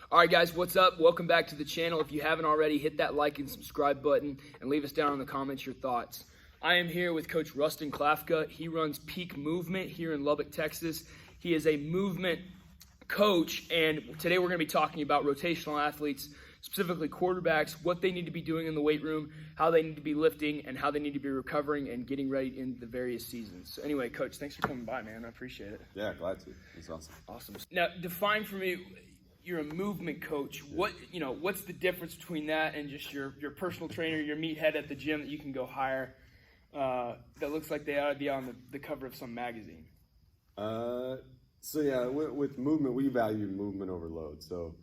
All right, guys, what's up? Welcome back to the channel. If you haven't already, hit that like and subscribe button and leave us down in the comments your thoughts. I am here with Coach Rustin Klafka. He runs Peak Mvmnt here in Lubbock, Texas. He is a movement coach, and today we're going to be talking about rotational athletes, specifically quarterbacks, what they need to be doing in the weight room, how they need to be lifting, and how they need to be recovering and getting ready in the various seasons. So anyway, Coach, thanks for coming by, man. I appreciate it. Yeah, glad to. It's awesome. Awesome. Now, define for me, you're a movement coach. What's the difference between that and just your personal trainer, your meathead at the gym that you can go hire that looks like they ought to be on the cover of some magazine? With movement, we value movement over load. So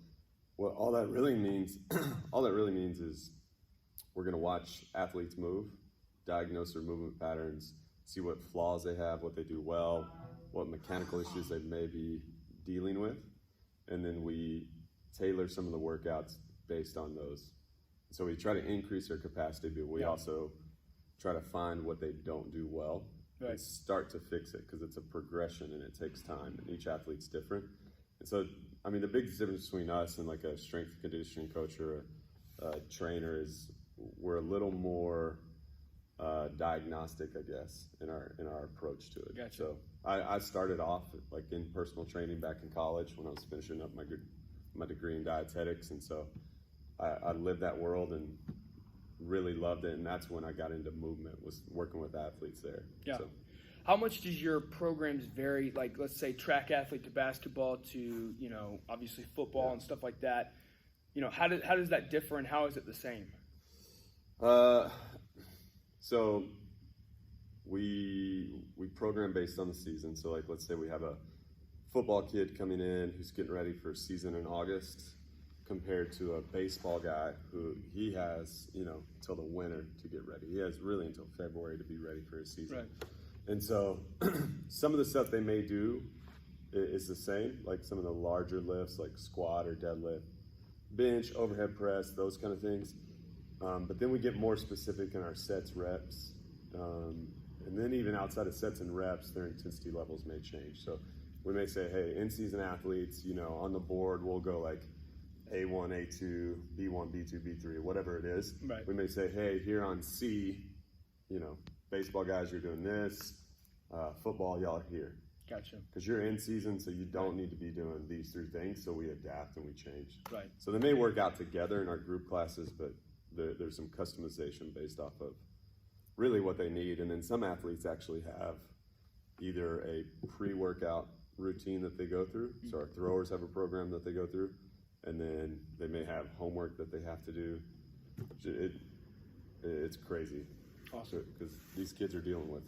what all that really means is we're going to watch athletes move, diagnose their movement patterns, see what flaws they have, what they do well, what mechanical issues they may be dealing with, and then we tailor some of the workouts based on those. So we try to increase their capacity, but we also try to find what they don't do well and start to fix it, because it's a progression and it takes time, and each athlete's different. And so, I mean, the biggest difference between us and like a strength and conditioning coach or a trainer is we're a little more diagnostic, I guess, in our approach to it. Gotcha. So I started off like in personal training back in college when I was finishing up my degree in dietetics, and so I lived that world and really loved it, and that's when I got into movement, was working with athletes there. Yeah. So, how much does your programs vary? Like, let's say track athlete to basketball to, obviously football and stuff like that. How does that differ, and how is it the same? So we program based on the season. So like, let's say we have a football kid coming in who's getting ready for a season in August, compared to a baseball guy who he has, till the winter to get ready. He has really until February to be ready for his season. Right. And so some of the stuff they may do is the same, like some of the larger lifts like squat or deadlift, bench, overhead press, those kind of things. But then we get more specific in our sets, reps. And then even outside of sets and reps, their intensity levels may change. So we may say, hey, in-season athletes, on the board, we'll go like A1, A2, B1, B2, B3, whatever it is. Right. We may say, hey, here on C, baseball guys, you're doing this. Football, y'all are here. Gotcha. Because you're in season, so you don't need to be doing these three things. So we adapt and we change. Right. So they may work out together in our group classes, but there's some customization based off of really what they need. And then some athletes actually have either a pre-workout routine that they go through. So our throwers have a program that they go through, and then they may have homework that they have to do. It's crazy. Awesome. Because these kids are dealing with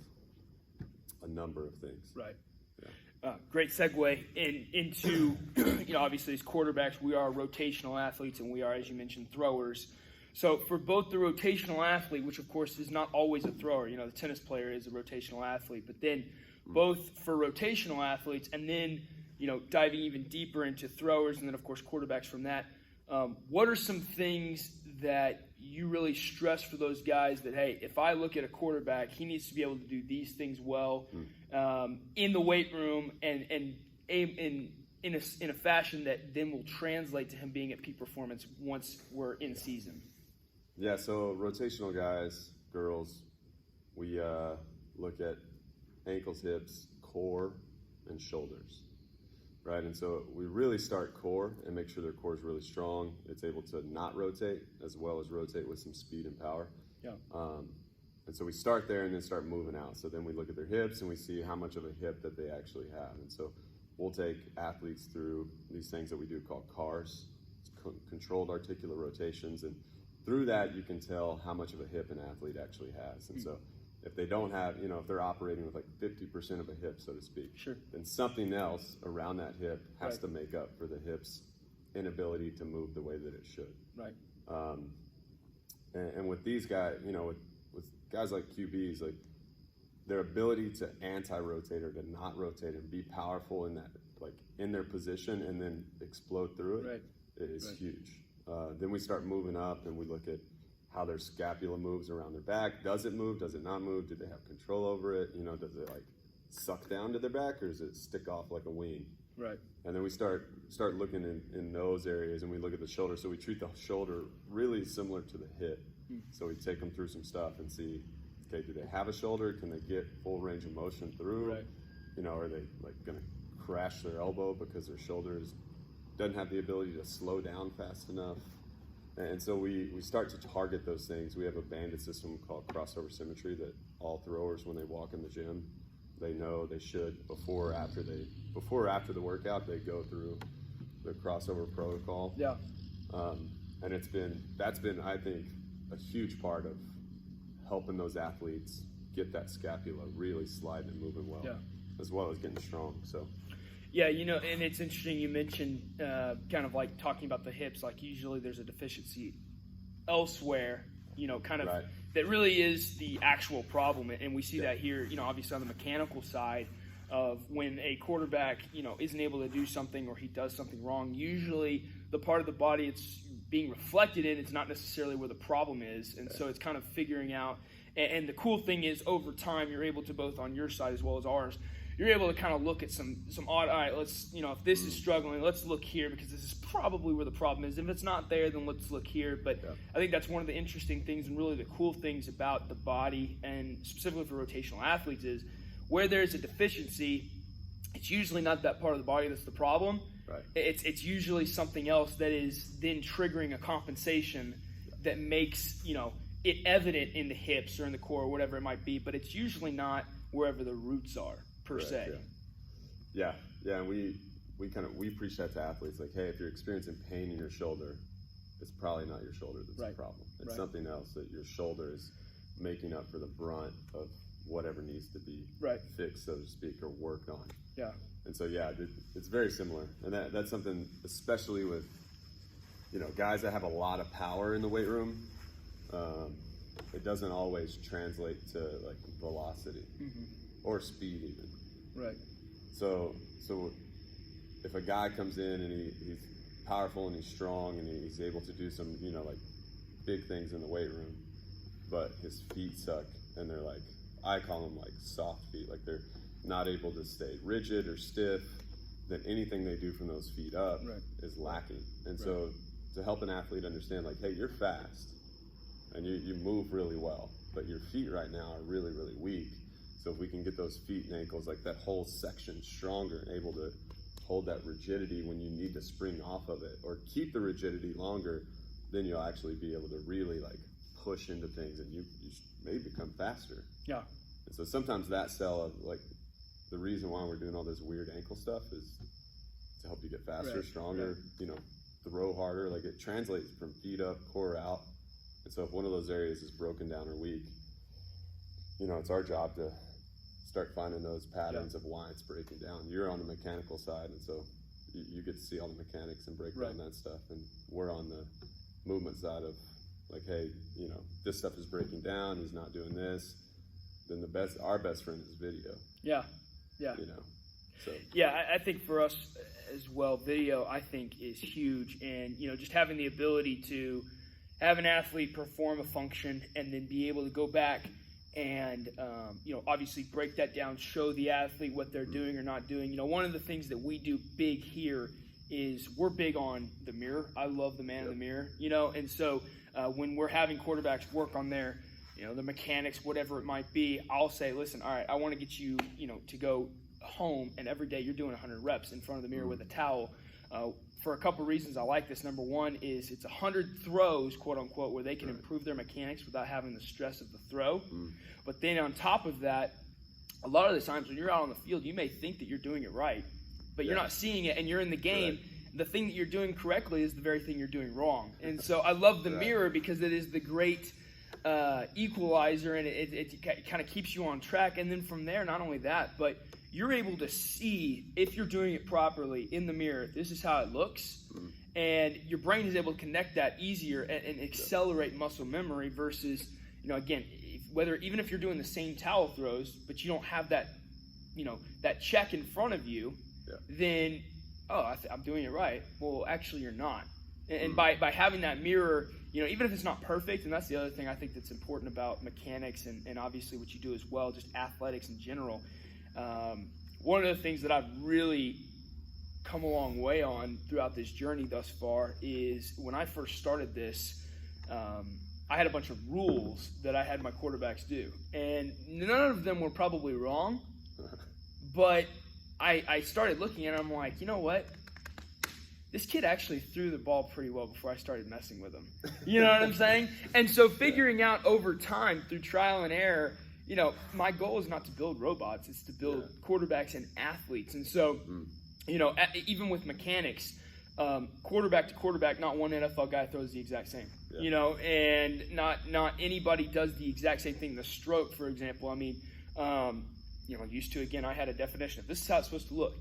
a number of things. Right. Yeah. Great segue into, obviously as quarterbacks, we are rotational athletes, and we are, as you mentioned, throwers. So for both the rotational athlete, which of course is not always a thrower, the tennis player is a rotational athlete, but then both for rotational athletes and then, diving even deeper into throwers and then of course quarterbacks from that, what are some things that you really stress for those guys that, hey, if I look at a quarterback, he needs to be able to do these things well in the weight room and in a fashion that then will translate to him being at peak performance once we're in season? Yeah, so rotational guys, girls, we look at ankles, hips, core, and shoulders, right? And so we really start core and make sure their core is really strong. It's able to not rotate as well as rotate with some speed and power. Yeah. And so we start there and then start moving out. So then we look at their hips and we see how much of a hip that they actually have. And so we'll take athletes through these things that we do called CARs, controlled articular rotations, and through that you can tell how much of a hip an athlete actually has. And so if they don't have, if they're operating with like 50% of a hip, so to speak, sure, then something else around that hip has to make up for the hip's inability to move the way that it should. Right. And with these guys, with guys like QBs, like their ability to anti-rotate or to not rotate and be powerful in that, like in their position and then explode through it, is huge. Then we start moving up and we look at how their scapula moves around their back. Does it move? Does it not move? Do they have control over it? Does it like suck down to their back, or does it stick off like a wing? Right. And then we start looking in those areas, and we look at the shoulder. So we treat the shoulder really similar to the hip. So we take them through some stuff and see, okay, do they have a shoulder? Can they get full range of motion through? Right. You know, are they like going to crash their elbow because their shoulders doesn't have the ability to slow down fast enough? And so we start to target those things. We have a banded system called crossover symmetry that all throwers, when they walk in the gym, they know they should before or after the workout, they go through the crossover protocol. Yeah. And that's been I think a huge part of helping those athletes get that scapula really sliding and moving well, as well as getting strong. So. Yeah, you know, and it's interesting you mentioned kind of like talking about the hips, like usually there's a deficiency elsewhere, you know, kind of that really is the actual problem. And we see that here, you know, obviously on the mechanical side of when a quarterback, you know, isn't able to do something or he does something wrong, usually the part of the body it's being reflected in, it's not necessarily where the problem is. And so it's kind of figuring out, and the cool thing is over time, you're able to both on your side as well as ours, you're able to kind of look at some odd, all right, let's, you know, if this is struggling, let's look here because this is probably where the problem is. If it's not there, then let's look here. But I think that's one of the interesting things and really the cool things about the body and specifically for rotational athletes is where there's a deficiency, it's usually not that part of the body that's the problem. Right. It's usually something else that is then triggering a compensation that makes, you know, it evident in the hips or in the core or whatever it might be, but it's usually not wherever the roots are. Per se. Yeah, and we preach that to athletes, like, hey, if you're experiencing pain in your shoulder, it's probably not your shoulder that's the problem. It's something else that your shoulder is making up for the brunt of whatever needs to be fixed, so to speak, or worked on. Yeah. And so it's very similar, and that's something, especially with, you know, guys that have a lot of power in the weight room. It doesn't always translate to like velocity or speed even. Right. So if a guy comes in and he's powerful and he's strong and he's able to do some, you know, like big things in the weight room, but his feet suck and they're like, I call them like soft feet, like they're not able to stay rigid or stiff, then anything they do from those feet up is lacking. And so to help an athlete understand, like, hey, you're fast and you move really well, but your feet right now are really, really weak. So if we can get those feet and ankles, like that whole section stronger and able to hold that rigidity when you need to spring off of it or keep the rigidity longer, then you'll actually be able to really like push into things and you may become faster. Yeah. And so sometimes that cell of like the reason why we're doing all this weird ankle stuff is to help you get faster, stronger, you know, throw harder. Like it translates from feet up, core out. And so if one of those areas is broken down or weak, you know, it's our job to start finding those patterns of why it's breaking down. You're on the mechanical side, and so you get to see all the mechanics and break down that stuff. And we're on the movement side of like, hey, you know, this stuff is breaking down. He's not doing this. Then our best friend is video. Yeah. You know, so. Yeah, I think for us as well, video I think is huge, and you know, just having the ability to have an athlete perform a function and then be able to go back and you know, obviously break that down, show the athlete what they're doing or not doing. You know, one of the things that we do big here is we're big on the mirror. I love the man in the mirror, you know, and so when we're having quarterbacks work on their, you know, the mechanics, whatever it might be, I'll say, listen, all right, I want to get you, you know, to go home and every day you're doing 100 reps in front of the mirror with a towel. For a couple of reasons I like this. Number one is it's 100 throws, quote unquote, where they can improve their mechanics without having the stress of the throw. But then on top of that, a lot of the times when you're out on the field, you may think that you're doing it right, but you're not seeing it and you're in the game. The thing that you're doing correctly is the very thing you're doing wrong. And so I love the mirror because it is the great equalizer, and it kind of keeps you on track. And then from there, not only that, but you're able to see if you're doing it properly in the mirror. This is how it looks. And your brain is able to connect that easier and accelerate muscle memory versus, you know, again, even if you're doing the same towel throws, but you don't have that, you know, that check in front of you, then, I'm doing it right. Well, actually you're not. And by having that mirror, you know, even if it's not perfect, and that's the other thing I think that's important about mechanics and obviously what you do as well, just athletics in general. One of the things that I've really come a long way on throughout this journey thus far is when I first started this, I had a bunch of rules that I had my quarterbacks do. And none of them were probably wrong, but I started looking at it and I'm like, you know what? This kid actually threw the ball pretty well before I started messing with him. You know what I'm saying? And so figuring out over time through trial and error, you know, my goal is not to build robots. It's to build quarterbacks and athletes. And so, you know, even with mechanics, quarterback to quarterback, not one NFL guy throws the exact same. Yeah. You know, and not anybody does the exact same thing. The stroke, for example, I mean, you know, used to, again, I had a definition of this is how it's supposed to look.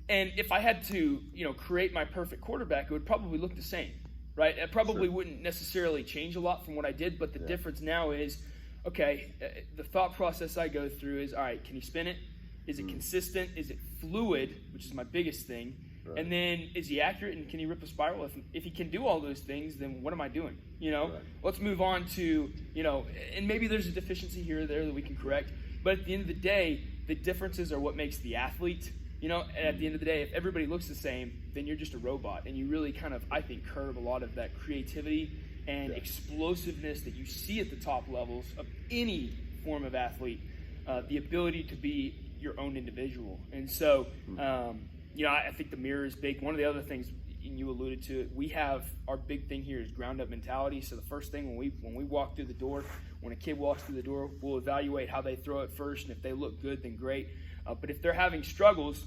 And if I had to, you know, create my perfect quarterback, it would probably look the same, right? It probably wouldn't necessarily change a lot from what I did, but the difference now is, okay, the thought process I go through is, all right, can he spin it? Is it consistent? Is it fluid, which is my biggest thing? Right. And then is he accurate and can he rip a spiral? If he can do all those things, then what am I doing? You know, let's move on to, you know, and maybe there's a deficiency here or there that we can correct. But at the end of the day, the differences are what makes the athlete. You know, and at the end of the day, if everybody looks the same, then you're just a robot. And you really kind of, I think, curb a lot of that creativity and explosiveness that you see at the top levels of any form of athlete, the ability to be your own individual. And so, you know, I think the mirror is big. One of the other things, and you alluded to it, we have our big thing here is ground up mentality. So the first thing when we walk through the door, when a kid walks through the door, we'll evaluate how they throw it first, and if they look good, then great. But if they're having struggles,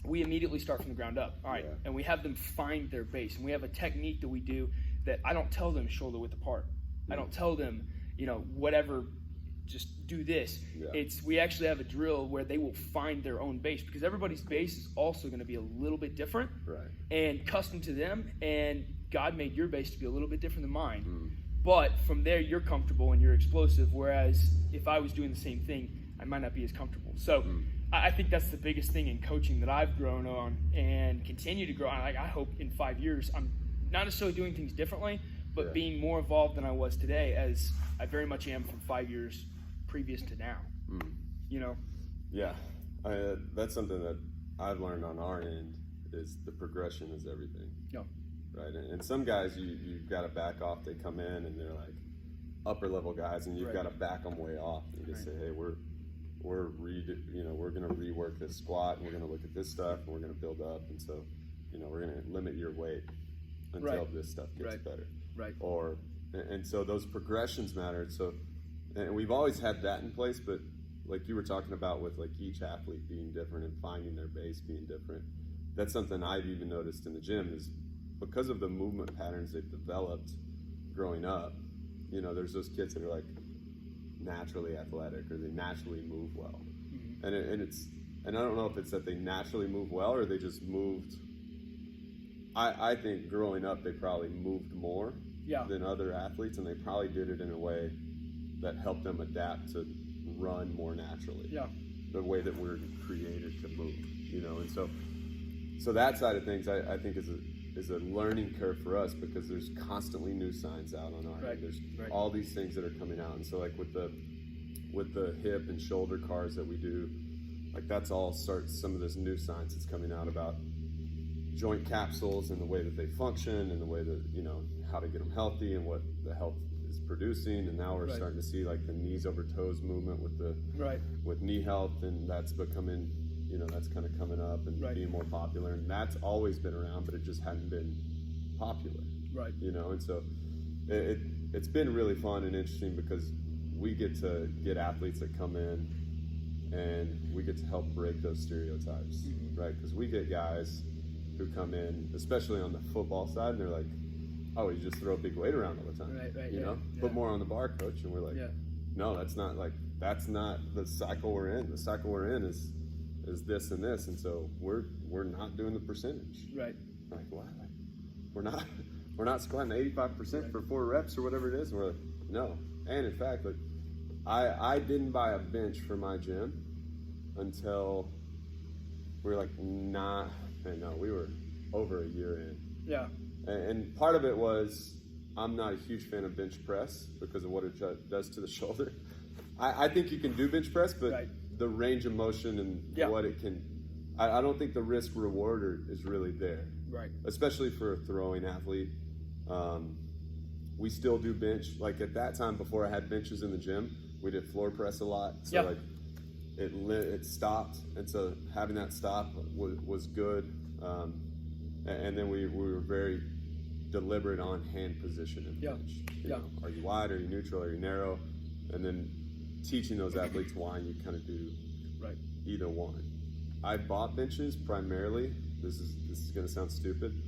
we immediately start from the ground up. All right, and we have them find their base, and we have a technique that we do that I don't tell them shoulder width apart. I don't tell them, you know, whatever, just do this. We actually have a drill where they will find their own base, because everybody's base is also going to be a little bit different and custom to them, and God made your base to be a little bit different than mine. But from there, you're comfortable and you're explosive, whereas if I was doing the same thing, I might not be as comfortable. So I think that's the biggest thing in coaching that I've grown on and continue to grow on. Like, I hope in 5 years I'm not necessarily doing things differently, but being more involved than I was today, as I very much am from 5 years previous to now. You know? Yeah. That's something that I've learned on our end is the progression is everything. Yeah. Right. And some guys you've got to back off. They come in and they're like upper level guys, and you've got to back them way off. And you just say, hey, we're going to rework this squat, and we're going to look at this stuff, and we're going to build up. And so, you know, we're going to limit your weight until this stuff gets better. Right. And so those progressions matter. So, and we've always had that in place, but like you were talking about with like each athlete being different and finding their base being different, that's something I've even noticed in the gym is because of the movement patterns they've developed growing up. You know, there's those kids that are like naturally athletic or they naturally move well, and I don't know if it's that they naturally move well or they just moved. I think growing up they probably moved more than other athletes, and they probably did it in a way that helped them adapt to run more naturally. The way that we're created to move, you know, and so that side of things I think is a learning curve for us, because there's constantly new science out on our end. There's all these things that are coming out, and so like with the hip and shoulder cars that we do, like that's all some of this new science that's coming out about joint capsules and the way that they function and the way that, you know, how to get them healthy and what the health is producing. And now we're starting to see like the knees over toes movement with the with knee health, and that's becoming, you know, that's kind of coming up and being more popular, and that's always been around, but it just hadn't been popular, you know. And so it's been really fun and interesting, because we get to get athletes that come in and we get to help break those stereotypes, right? Because we get guys who come in, especially on the football side, and they're like, oh, you just throw a big weight around all the time, you know? Put more on the bar, coach. And we're like, no, that's not the cycle we're in. The cycle we're in is this and this, and so we're not doing the percentage. Like, what? Like, we're not squatting 85% for 4 reps or whatever it is. And we're like, no. And in fact, like, I didn't buy a bench for my gym until we were like, we were over a year in. And part of it was I'm not a huge fan of bench press because of what it does to the shoulder. I think you can do bench press, but the range of motion and what it can, I don't think the risk reward is really there. Right. Especially for a throwing athlete. We still do bench. Like at that time, before I had benches in the gym, we did floor press a lot. So like it stopped, and so having that stop was good. And then we were very deliberate on hand position in bench. You know, are you wide? Are you neutral? Are you narrow? And then teaching those athletes why you kind of do either one. I bought benches primarily. This is going to sound stupid,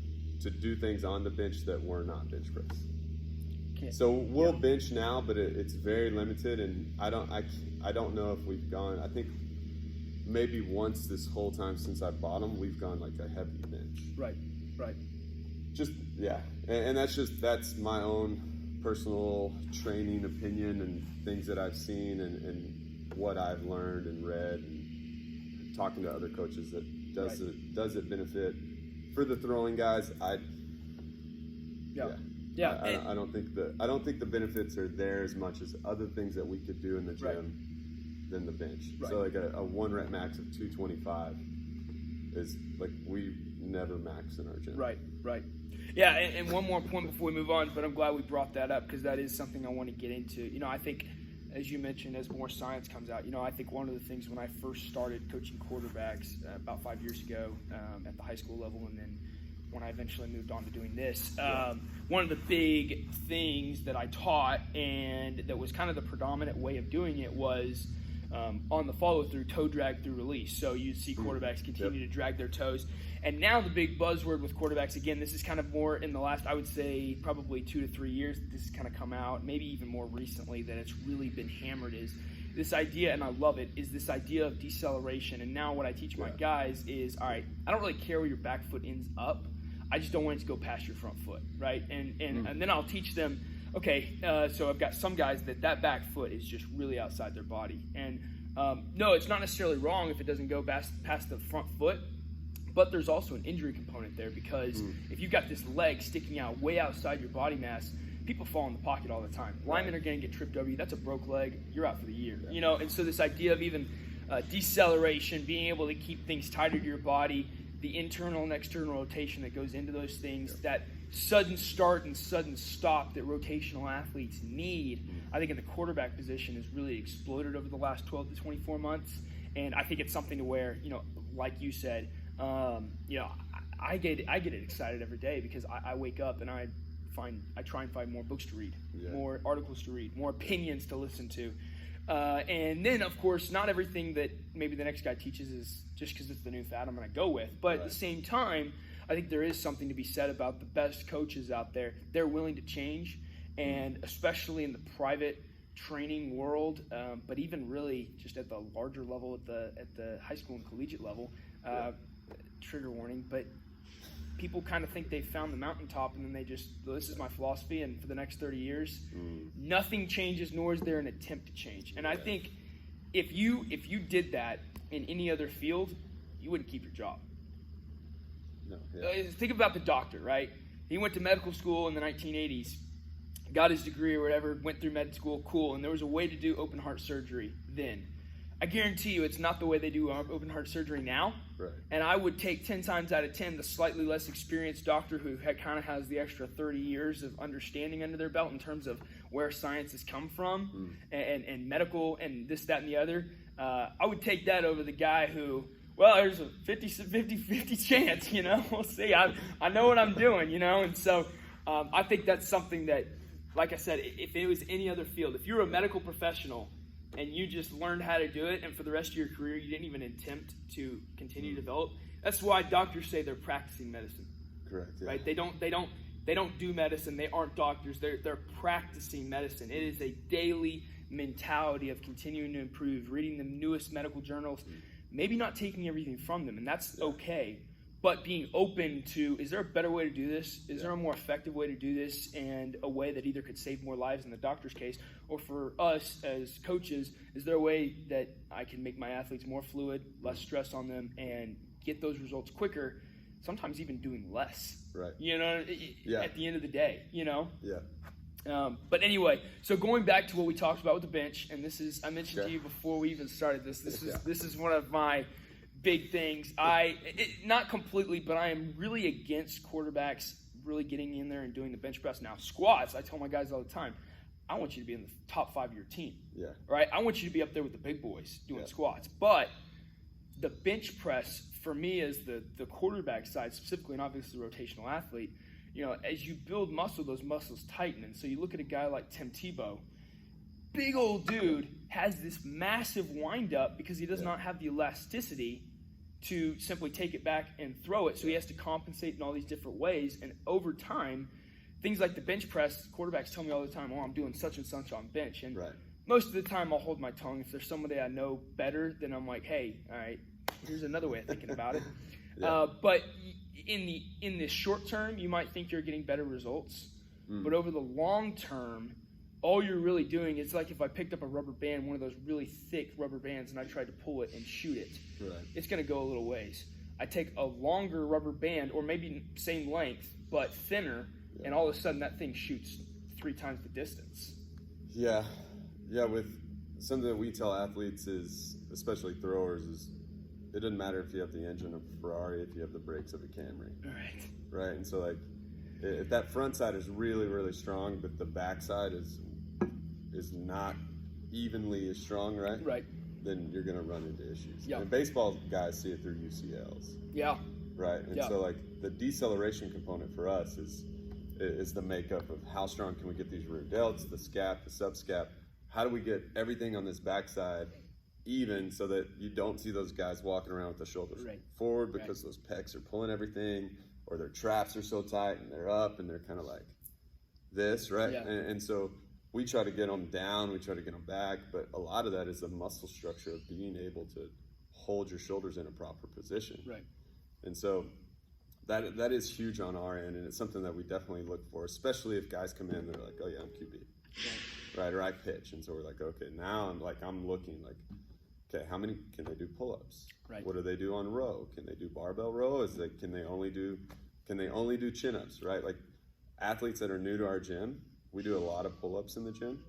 to do things on the bench that were not bench press. So we'll bench now, but it's very limited, and I don't know if we've gone. I think maybe once this whole time since I bought them, we've gone like a heavy bench. Right. Just and that's my own personal training opinion and things that I've seen and what I've learned and read and talking to other coaches that does it benefit for the throwing guys. I don't think the benefits are there as much as other things that we could do in the gym than the bench. So like a 1 rep max of 225 is like we never max in our gym. Right. Yeah, and one more point before we move on, but I'm glad we brought that up because that is something I want to get into. You know, I think, as you mentioned, as more science comes out, you know, I think one of the things when I first started coaching quarterbacks about 5 years ago at the high school level, and then when I eventually moved on to doing this, one of the big things that I taught and that was kind of the predominant way of doing it was on the follow-through, toe drag through release. So you'd see quarterbacks continue to drag their toes. And now the big buzzword with quarterbacks, again, this is kind of more in the last, I would say, probably 2 to 3 years that this has kind of come out, maybe even more recently that it's really been hammered, is this idea, and I love it, is this idea of deceleration. And now what I teach my guys is, all right, I don't really care where your back foot ends up. I just don't want it to go past your front foot, right? And then I'll teach them, okay, so I've got some guys that back foot is just really outside their body. And no, it's not necessarily wrong if it doesn't go past the front foot, but there's also an injury component there because if you've got this leg sticking out way outside your body mass, people fall in the pocket all the time. Linemen are going to get tripped over you. That's a broke leg. You're out for the year. You know, and so this idea of even deceleration, being able to keep things tighter to your body, the internal and external rotation that goes into those things, that sudden start and sudden stop that rotational athletes need, I think in the quarterback position has really exploded over the last 12 to 24 months. And I think it's something to where, you know, like you said, you know, I get excited every day because I wake up and I try and find more books to read, more articles to read, more opinions to listen to. And then, of course, not everything that maybe the next guy teaches is just because it's the new fad I'm going to go with. But at the same time, I think there is something to be said about the best coaches out there. They're willing to change, and especially in the private training world, but even really just at the larger level, at the high school and collegiate level, trigger warning, but people kind of think they've found the mountaintop, and then this is my philosophy, and for the next 30 years, nothing changes, nor is there an attempt to change. And I think if you did that in any other field, you wouldn't keep your job. No. Think about the doctor, right? He went to medical school in the 1980s, got his degree or whatever, went through med school, cool, and there was a way to do open heart surgery then. I guarantee you it's not the way they do open heart surgery now. Right. And I would take 10 times out of 10 the slightly less experienced doctor who kind of has the extra 30 years of understanding under their belt in terms of where science has come from and medical and this, that, and the other. I would take that over the guy who, well, there's a 50-50 chance, you know. We'll see. I know what I'm doing, you know. And so I think that's something that, like I said, if it was any other field, if you're a medical professional and you just learned how to do it, and for the rest of your career you didn't even attempt to continue to develop, that's why doctors say they're practicing medicine. Correct. Yeah. Right? They don't do medicine. They aren't doctors. They're practicing medicine. It is a daily mentality of continuing to improve, reading the newest medical journals, maybe not taking everything from them, and that's okay. But being open to, is there a better way to do this? Is there a more effective way to do this, and a way that either could save more lives in the doctor's case, or for us as coaches, is there a way that I can make my athletes more fluid, less stress on them, and get those results quicker, sometimes even doing less? Right. You know, at the end of the day, you know? Yeah. But anyway, so going back to what we talked about with the bench, and this is, I mentioned to you before we even started this is one of my big things. Not completely, but I am really against quarterbacks really getting in there and doing the bench press. Now, squats, I tell my guys all the time, I want you to be in the top 5 of your team. Yeah. Right? I want you to be up there with the big boys doing squats. But the bench press, for me, as the quarterback side, specifically, and obviously the rotational athlete, as you build muscle, those muscles tighten. And so you look at a guy like Tim Tebow, big old dude, has this massive windup because he does not have the elasticity to simply take it back and throw it. So he has to compensate in all these different ways. And over time, things like the bench press, quarterbacks tell me all the time, I'm doing such and such on bench. And most of the time I'll hold my tongue. If there's somebody I know better, then I'm like, hey, all right, here's another way of thinking about it. But in the short term, you might think you're getting better results. But over the long term, all you're really doing is like if I picked up a rubber band, one of those really thick rubber bands, and I tried to pull it and shoot it, it's going to go a little ways. I take a longer rubber band, or maybe same length, but thinner, and all of a sudden that thing shoots 3 times the distance. Yeah. With something that we tell athletes is, especially throwers, is it doesn't matter if you have the engine of a Ferrari, if you have the brakes of a Camry. Right. And so, like, if that front side is really, really strong, but the back side is not evenly as strong, right? Then you're going to run into issues. And baseball guys see it through UCLs. Right. And so, like, the deceleration component for us is the makeup of how strong can we get these rear delts, the scap, the subscap. How do we get everything on this backside even so that you don't see those guys walking around with the shoulders forward because those pecs are pulling everything, or their traps are so tight and they're up and they're kind of like this, right? And so we try to get them down, we try to get them back, but a lot of that is the muscle structure of being able to hold your shoulders in a proper position. And so that is huge on our end, and it's something that we definitely look for, especially if guys come in and they're like, oh yeah, I'm QB. Right, or I pitch, and so we're like, okay, now I'm looking like, okay, how many can they do pull-ups? What do they do on row? Can they do barbell row? Can they only do chin-ups? Right, like athletes that are new to our gym, we do a lot of pull-ups in the gym,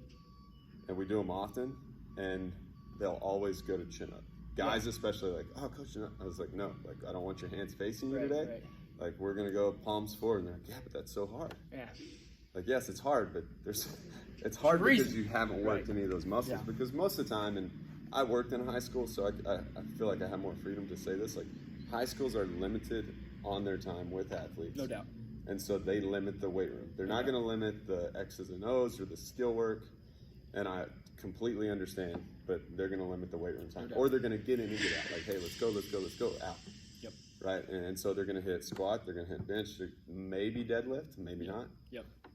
and we do them often, and they'll always go to chin-up. Guys especially like, oh, coach, I was like, no, like I don't want your hands facing you today. Like we're gonna go palms forward, and they're like, yeah, but that's so hard. Like, yes, it's hard, but it's hard because you haven't worked any of those muscles. Because most of the time, and I worked in high school, so I feel like I have more freedom to say this. Like, high schools are limited on their time with athletes. No doubt. And so they limit the weight room. They're not going to limit the X's and O's or the skill work. And I completely understand, but they're going to limit the weight room time. Or they're going to get in and get out. Like, hey, let's go, out. Right? And so they're going to hit squat, they're going to hit bench, maybe deadlift, maybe not.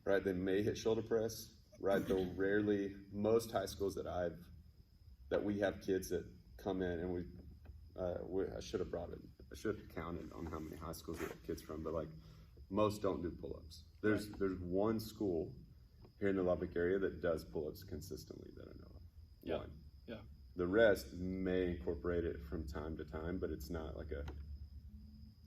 Right? They may hit shoulder press. Right? Though rarely, most high schools that we have kids that come in, and I should have brought it. I should have counted on how many high schools we have kids from, but like most don't do pull-ups. There's one school here in the Lubbock area that does pull-ups consistently that I know of. One. The rest may incorporate it from time to time, but it's not like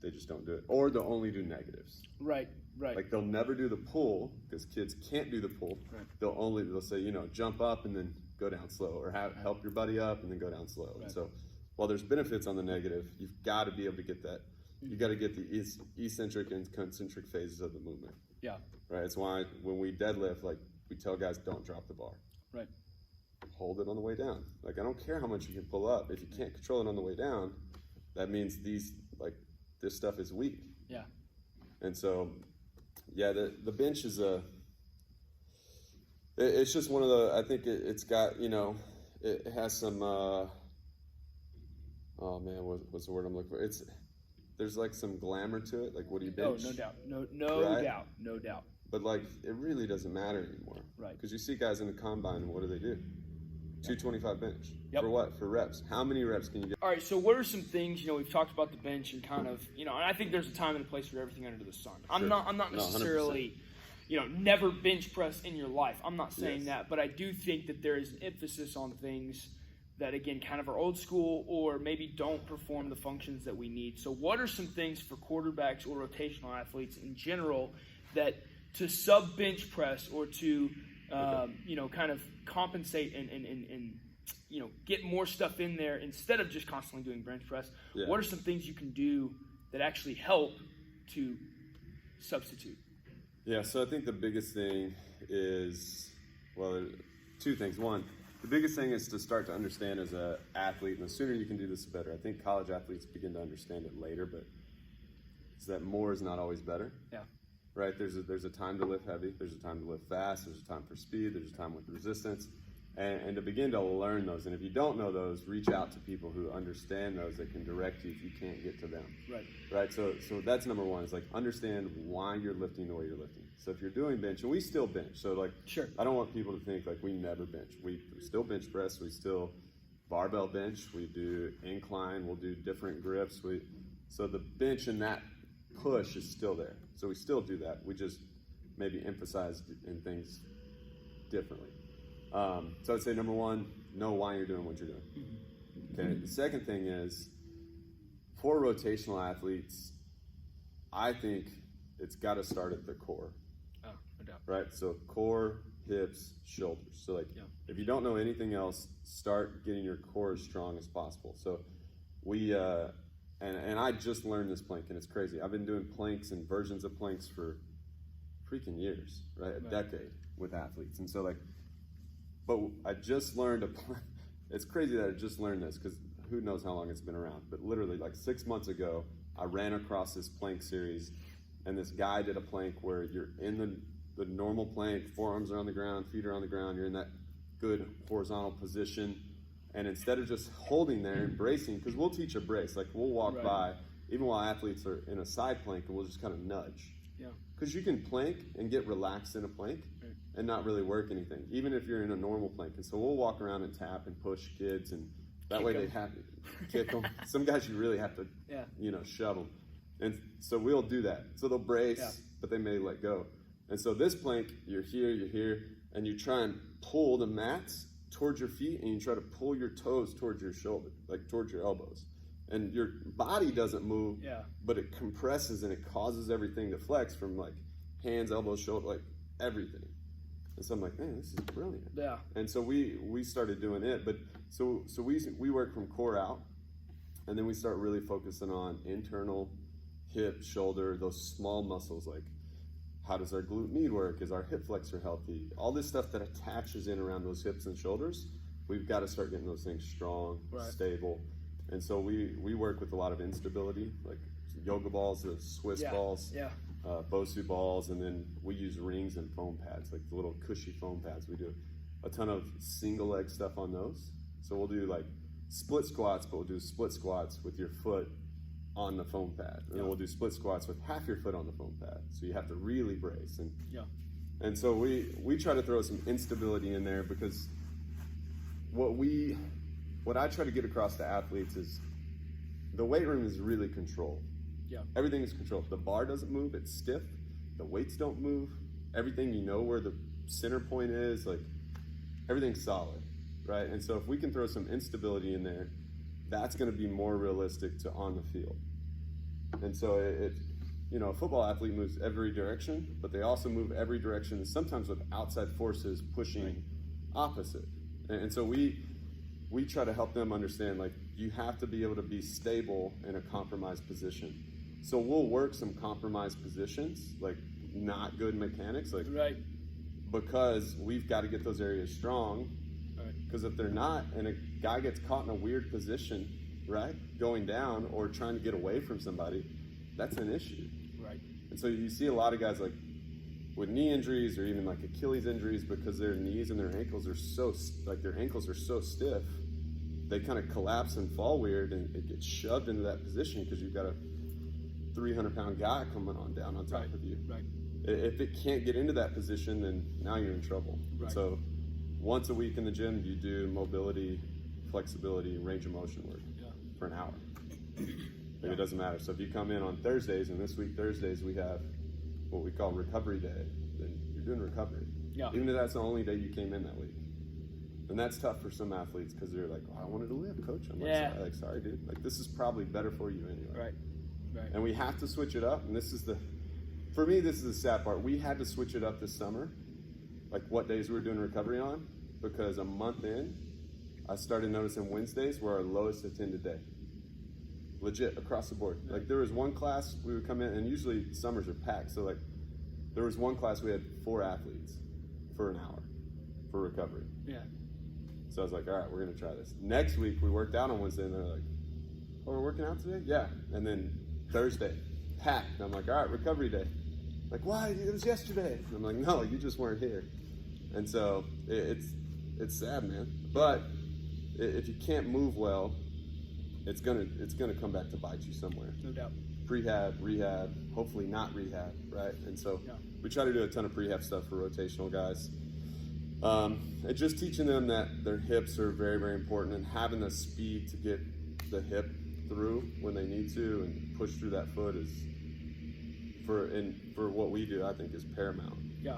they just don't do it. Or they'll only do negatives. Right. Like they'll never do the pull because kids can't do the pull. They'll say, jump up and then go down slow, or help your buddy up and then go down slow. And so while there's benefits on the negative, you've got to be able to get that. You got to get the eccentric and concentric phases of the movement. Right. It's why when we deadlift, like we tell guys, don't drop the bar. Hold it on the way down. Like I don't care how much you can pull up. If you can't control it on the way down, that means this stuff is weak. And so, the bench is it's just one of the, I think it's got, it has some, oh man, what's the word I'm looking for? There's like some glamour to it. Like, what do you bench? Oh, no doubt. No doubt. But like, it really doesn't matter anymore. Because you see guys in the combine, and what do? 225 bench. For what? For reps. How many reps can you get? All right, so what are some things, we've talked about the bench and kind of, and I think there's a time and a place for everything under the sun. I'm not necessarily, never bench press in your life. I'm not saying that, but I do think that there is an emphasis on things that, again, kind of are old school or maybe don't perform the functions that we need. So what are some things for quarterbacks or rotational athletes in general that to sub-bench press or to, kind of compensate and get more stuff in there instead of just constantly doing bench press. Yeah. What are some things you can do that actually help to substitute? Yeah, so I think the biggest thing is, well, two things. One, the biggest thing is to start to understand as an athlete, and the sooner you can do this, the better. I think college athletes begin to understand it later, but it's that more is not always better. Yeah. Right? There's a time to lift heavy. There's a time to lift fast. There's a time for speed. There's a time with resistance. And to begin to learn those. And if you don't know those, reach out to people who understand those that can direct you if you can't get to them. Right. Right? So that's number one. Is like understand why you're lifting the way you're lifting. So if you're doing bench, and we still bench. So like, sure. I don't want people to think like we never bench. We still bench press. We still barbell bench. We do incline. We'll do different grips. So the bench and that push is still there. So we still do that. We just maybe emphasize in things differently. So I'd say number one, know why you're doing what you're doing. Okay. The second thing is for rotational athletes, I think it's got to start at the core. Oh, no doubt. Right. So core, hips, shoulders. So like, if you don't know anything else, start getting your core as strong as possible. So we, and I just learned this plank, and it's crazy. I've been doing planks and versions of planks for freaking years, right? A decade with athletes. And so like, but I just learned it's crazy that I just learned this because who knows how long it's been around. But literally like 6 months ago, I ran across this plank series, and this guy did a plank where you're in the normal plank, forearms are on the ground, feet are on the ground, you're in that good horizontal position. And instead of just holding there and bracing, because we'll teach a brace, like we'll walk by, even while athletes are in a side plank, and we'll just kind of nudge. Yeah. Because you can plank and get relaxed in a plank and not really work anything, even if you're in a normal plank. And so we'll walk around and tap and push kids, and that kick way them. They have to kick them. Some guys you really have to, shove them. And so we'll do that. So they'll brace, but they may let go. And so this plank, you're here, and you try and pull the mats towards your feet, and you try to pull your toes towards your shoulder, like towards your elbows. And your body doesn't move, but it compresses and it causes everything to flex from like hands, elbows, shoulder, like everything. And so I'm like, man, this is brilliant. Yeah. And so we started doing it, but so we work from core out, and then we start really focusing on internal, hip, shoulder, those small muscles. Like, how does our glute med work? Is our hip flexor healthy? All this stuff that attaches in around those hips and shoulders, we've got to start getting those things strong, stable. And so we work with a lot of instability, like yoga balls, the Swiss balls, Bosu balls, and then we use rings and foam pads, like the little cushy foam pads. We do a ton of single leg stuff on those. So we'll do like split squats, but we'll do split squats with your foot on the foam pad. And then we'll do split squats with half your foot on the foam pad. So you have to really brace. And so we try to throw some instability in there, because what I try to get across to athletes is the weight room is really controlled. Yeah. Everything is controlled. The bar doesn't move, it's stiff. The weights don't move. Everything, you know where the center point is, like everything's solid, right? And so if we can throw some instability in there, that's going to be more realistic to on the field. And so a football athlete moves every direction, but they also move every direction, sometimes with outside forces pushing opposite. And so we try to help them understand, like, you have to be able to be stable in a compromised position. So we'll work some compromised positions, like not good mechanics, like because we've got to get those areas strong. Because if they're not, and a guy gets caught in a weird position, going down or trying to get away from somebody, that's an issue. Right. And so you see a lot of guys like with knee injuries or even like Achilles injuries, because their knees and their ankles are so stiff, they kind of collapse and fall weird, and it gets shoved into that position because you've got a 300-pound guy coming on down on top of you. Right. If it can't get into that position, then now you're in trouble. Right. So once a week in the gym, you do mobility, flexibility, range of motion work for an hour. It doesn't matter. So if you come in on Thursdays, and this week Thursdays we have what we call recovery day, then you're doing recovery. Yeah. Even if that's the only day you came in that week. And that's tough for some athletes, because they're like, I wanted to live, coach. I'm like, sorry, dude. Like, this is probably better for you anyway. Right. And we have to switch it up. And for me, this is the sad part. We had to switch it up this summer, like what days we were doing recovery on, because a month in, I started noticing Wednesdays were our lowest attended day. Legit, across the board. Like, there was one class we would come in, and usually summers are packed, so like, there was one class we had 4 athletes for an hour for recovery. Yeah. So I was like, all right, we're going to try this. Next week, we worked out on Wednesday, and they're like, oh, we're working out today? Yeah. And then Thursday, packed. And I'm like, all right, recovery day. Like, why? It was yesterday. And I'm like, no, you just weren't here. And so it's sad, man. But if you can't move well, it's gonna come back to bite you somewhere. No doubt. Prehab, rehab, hopefully not rehab, right? And so we try to do a ton of prehab stuff for rotational guys. And just teaching them that their hips are very, very important, and having the speed to get the hip through when they need to and push through that foot is for what we do, I think, is paramount. Yeah.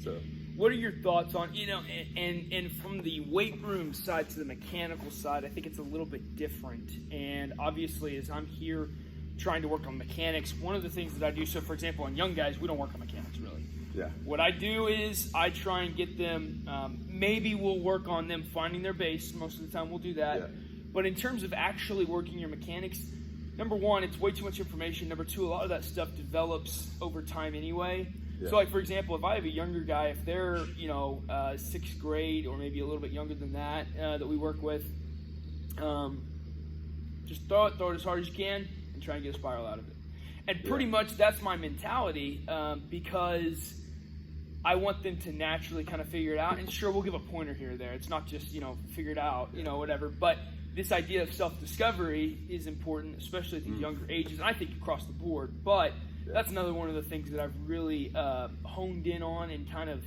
So what are your thoughts on, and from the weight room side to the mechanical side, I think it's a little bit different. And obviously, as I'm here trying to work on mechanics, one of the things that I do, so for example, on young guys, we don't work on mechanics really. Yeah. What I do is I try and get them, maybe we'll work on them finding their base. Most of the time we'll do that. Yeah. But in terms of actually working your mechanics, number one, it's way too much information. Number two, a lot of that stuff develops over time anyway. Yeah. So like, for example, if I have a younger guy, if they're, 6th grade or maybe a little bit younger than that, that we work with, just throw it as hard as you can and try and get a spiral out of it. And pretty much that's my mentality, because I want them to naturally kind of figure it out. And sure, we'll give a pointer here or there. It's not just, figure it out, whatever. But this idea of self-discovery is important, especially at these younger ages, and I think across the board. But that's another one of the things that I've really honed in on and kind of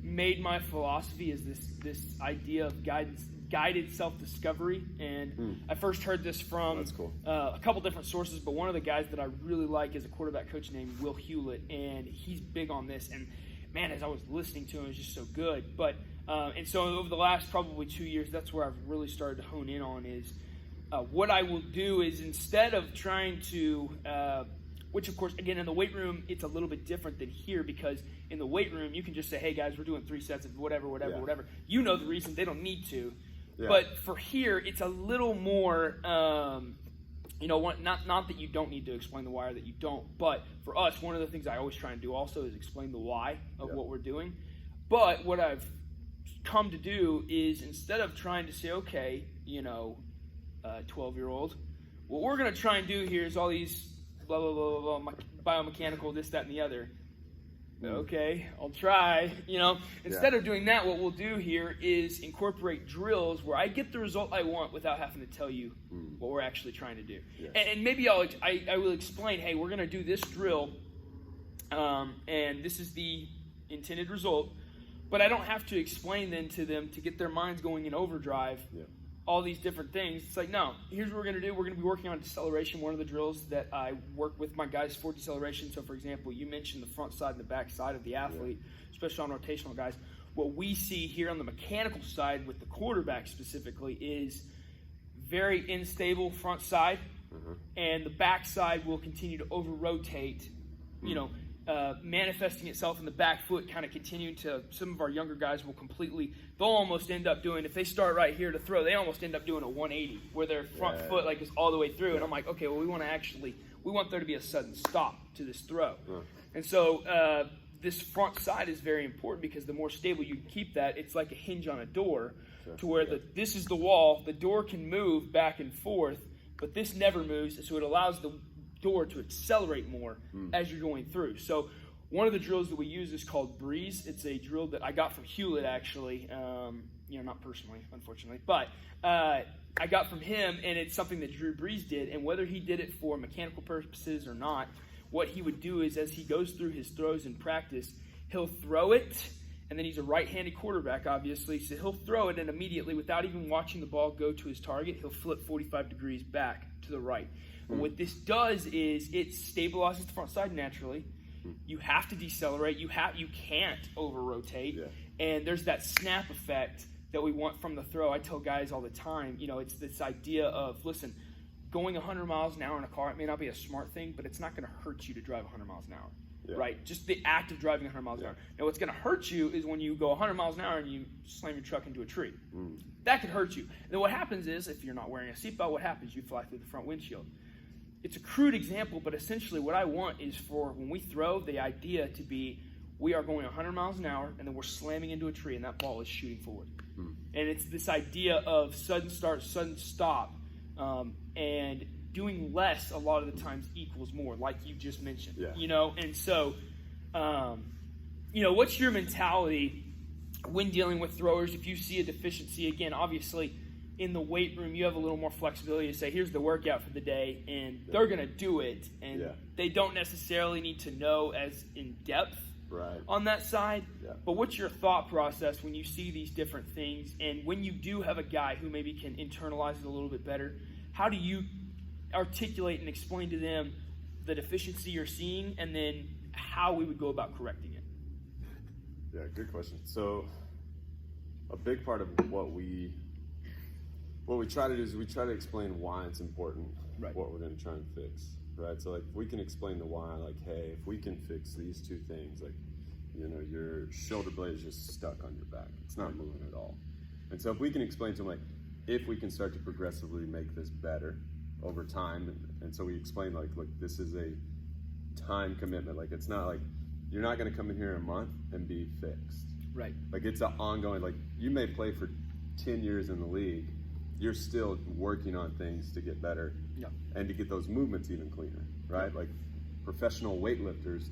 made my philosophy, is this idea of guided self-discovery. And I first heard this from That's cool. A couple different sources, but one of the guys that I really like is a quarterback coach named Will Hewlett, and he's big on this. And man, as I was listening to him, it was just so good. But and so over the last probably 2 years, that's where I've really started to hone in on is what I will do is, instead of trying to which, of course, again, in the weight room, it's a little bit different than here, because in the weight room, you can just say, hey, guys, we're doing 3 sets of whatever. You know the reason. They don't need to. Yeah. But for here, it's a little more, not that you don't need to explain the why or that you don't. But for us, one of the things I always try and do also is explain the why of what we're doing. But what I've come to do is, instead of trying to say, okay, 12-year-old, what we're going to try and do here is all these blah, blah, blah, blah, biomechanical, this, that, and the other. Okay, I'll try. Instead of doing that, what we'll do here is incorporate drills where I get the result I want without having to tell you what we're actually trying to do. Yes. And maybe I will explain, hey, we're going to do this drill, and this is the intended result, but I don't have to explain then to them to get their minds going in overdrive. Yeah. All these different things. It's like, no, here's what we're going to do. We're going to be working on deceleration. One of the drills that I work with my guys for deceleration. So, for example, you mentioned the front side and the back side of the athlete, especially on rotational guys. What we see here on the mechanical side with the quarterback specifically is very unstable front side, and the back side will continue to over-rotate, manifesting itself in the back foot, kind of continuing to, some of our younger guys will they'll almost end up doing, if they start right here to throw, they almost end up doing a 180 where their front foot is all the way through. And I'm like, okay, well, we want there to be a sudden stop to this throw. And so this front side is very important, because the more stable you keep that, it's like a hinge on a door, to where this is the wall, the door can move back and forth, but this never moves, so it allows the door to accelerate more as you're going through. So one of the drills that we use is called Breeze. It's a drill that I got from Hewlett, actually. Not personally, unfortunately, but I got from him, and it's something that Drew Brees did. And whether he did it for mechanical purposes or not, what he would do is, as he goes through his throws in practice, he'll throw it, and then he's a right-handed quarterback, obviously, so he'll throw it, and immediately, without even watching the ball go to his target, he'll flip 45 degrees back to the right. And what this does is it stabilizes the front side naturally. You have to decelerate. You can't over-rotate. Yeah. And there's that snap effect that we want from the throw. I tell guys all the time, it's this idea of, listen, going 100 miles an hour in a car, it may not be a smart thing, but it's not going to hurt you to drive 100 miles an hour. right? Just the act of driving 100 miles an hour. Now, what's going to hurt you is when you go 100 miles an hour and you slam your truck into a tree. That could hurt you. And then what happens is, if you're not wearing a seatbelt, what happens? You fly through the front windshield. It's a crude example, but essentially what I want is for when we throw, the idea to be we are going 100 miles an hour and then we're slamming into a tree and that ball is shooting forward. And it's this idea of sudden start, sudden stop, and doing less a lot of the times equals more, like you just mentioned. You know, and so, you know, what's your mentality when dealing with throwers? If you see a deficiency, again, obviously in the weight room, you have a little more flexibility to say, here's the workout for the day, and they're going to do it, and they don't necessarily need to know as in depth on that side. But what's your thought process when you see these different things, and when you do have a guy who maybe can internalize it a little bit better, how do you articulate and explain to them the deficiency you're seeing, and then how we would go about correcting it? Yeah, good question. So a big part of what we try to do is we try to explain why it's important, what we're going to try and fix, right? So like, if we can explain the why, like, hey, if we can fix these two things, like, you know, your shoulder blade is just stuck on your back, it's not moving at all. And so if we can explain to them, like, if we can start to progressively make this better over time, and so we explain, like, look, this is a time commitment. Like, it's not like you're not going to come in here in a month and be fixed. Like, it's an ongoing, like, you may play for 10 years in the league, you're still working on things to get better and to get those movements even cleaner, right? Like, professional weightlifters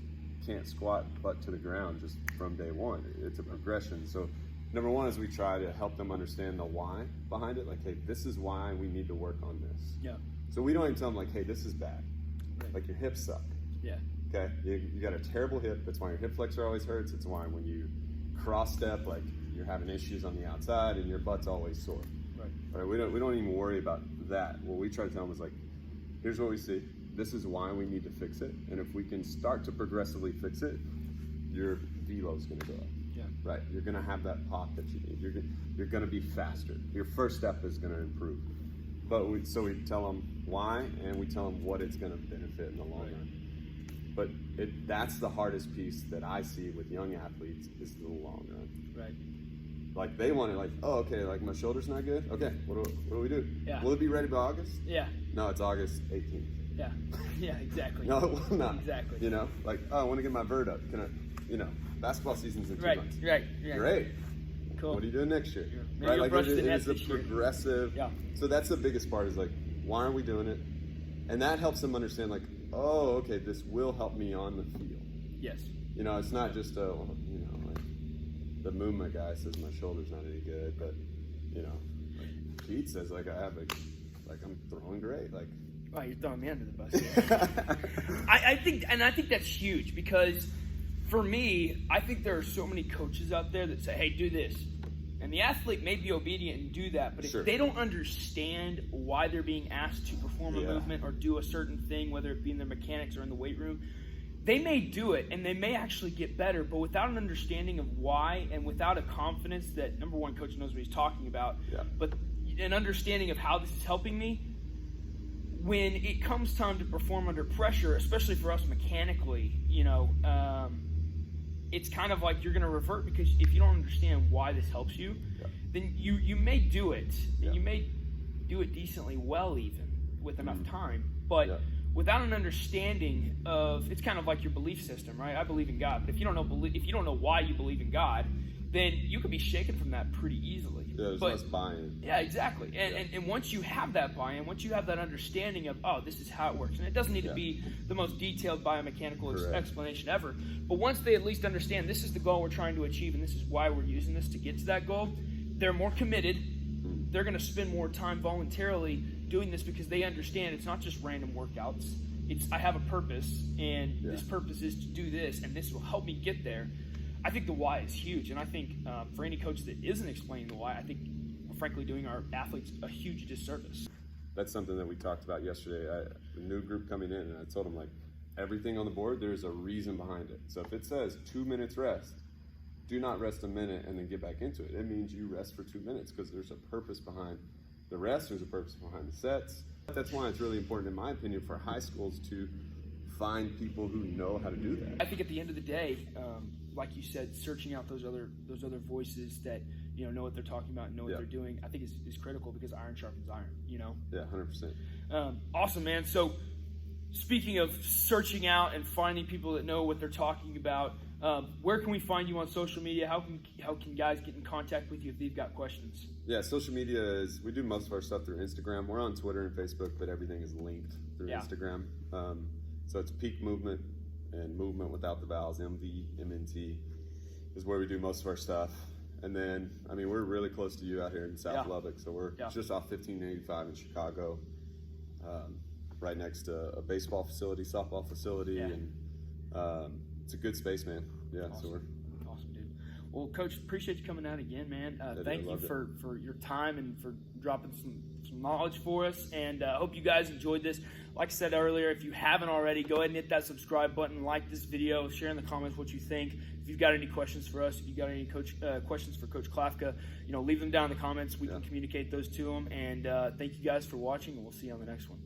can't squat butt to the ground just from day one. It's a progression. So number one is we try to help them understand the why behind it. Like, hey, this is why we need to work on this. So we don't even tell them, like, hey, this is bad. Like, your hips suck. Okay, you got a terrible hip. That's why your hip flexor always hurts. It's why when you cross step, like, you're having issues on the outside and your butt's always sore. Right? We don't even worry about that. What we try to tell them is, like, here's what we see. This is why we need to fix it. And if we can start to progressively fix it, your velo's going to go up. Right? You're going to have that pop that you need. You're going to be faster. Your first step is going to improve. But we tell them why, and we tell them what it's going to benefit in the long run. But that's the hardest piece that I see with young athletes is the long run. Like, they want it, like, oh, okay, like, my shoulder's not good. Okay, what do we do? Will it be ready by August? No, it's August 18th. Exactly. No, it will not. Exactly. You know, like, oh, I want to get my vert up. Can I, you know, basketball season's in 2 months. Great. Cool. What are you doing next year? Maybe Like, brush it the net is a this year. progressive. So that's the biggest part is, like, why aren't we doing it? And that helps them understand, like, oh, okay, this will help me on the field. You know, it's not just you know, like, the movement guy says my shoulder's not any good, but, you know, like, Pete says, like, I have I'm throwing great. Like, oh, you're throwing me under the bus. I think that's huge, because for me, I think there are so many coaches out there that say, hey, do this. And the athlete may be obedient and do that, but if they don't understand why they're being asked to perform a movement or do a certain thing, whether it be in their mechanics or in the weight room, they may do it and they may actually get better, but without an understanding of why and without a confidence that, number one, coach knows what he's talking about, but an understanding of how this is helping me, when it comes time to perform under pressure, especially for us mechanically, you know, it's kind of like you're going to revert, because if you don't understand why this helps you, then you may do it, and you may do it decently well even with enough time, but without an understanding of, it's kind of like your belief system, right? I believe in God, but if you don't know why you believe in God, then you could be shaken from that pretty easily. There's less buy-in. Yeah, exactly. And once you have that buy-in, once you have that understanding of, oh, this is how it works, and it doesn't need to be the most detailed biomechanical explanation ever, but once they at least understand this is the goal we're trying to achieve and this is why we're using this to get to that goal, they're more committed. They're going to spend more time voluntarily doing this because they understand it's not just random workouts. It's, I have a purpose, and this purpose is to do this, and this will help me get there. I think the why is huge, and I think for any coach that isn't explaining the why, I think we're frankly doing our athletes a huge disservice. That's something that we talked about yesterday. A new group coming in, and I told them, like, everything on the board, there's a reason behind it. So if it says 2 minutes rest, do not rest a minute and then get back into it. It means you rest for 2 minutes because there's a purpose behind the rest, there's a purpose behind the sets. That's why it's really important, in my opinion, for high schools to find people who know how to do that. I think at the end of the day, like you said, searching out those other voices that know what they're talking about and know what they're doing, I think is critical, because iron sharpens iron. Yeah, 100%. Awesome, man. So, speaking of searching out and finding people that know what they're talking about, where can we find you on social media? How can guys get in contact with you if they've got questions? Yeah, social media we do most of our stuff through Instagram. We're on Twitter and Facebook, but everything is linked through Instagram. So it's Peak Mvmnt, and movement without the vowels, Mvmnt, is where we do most of our stuff. And then, we're really close to you out here in South Lubbock, so we're just off 1585 in Chicago, right next to a baseball facility, softball facility, and it's a good space, man. Yeah, awesome. So we're awesome, dude. Well, Coach, appreciate you coming out again, man. Thank you for your time and for dropping some knowledge for us, and hope you guys enjoyed this. Like I said earlier, if you haven't already, go ahead and hit that subscribe button, like this video, share in the comments what you think. If you've got any questions for us, if you've got any questions for Coach Klafka, leave them down in the comments. We can communicate those to him. And thank you guys for watching, and we'll see you on the next one.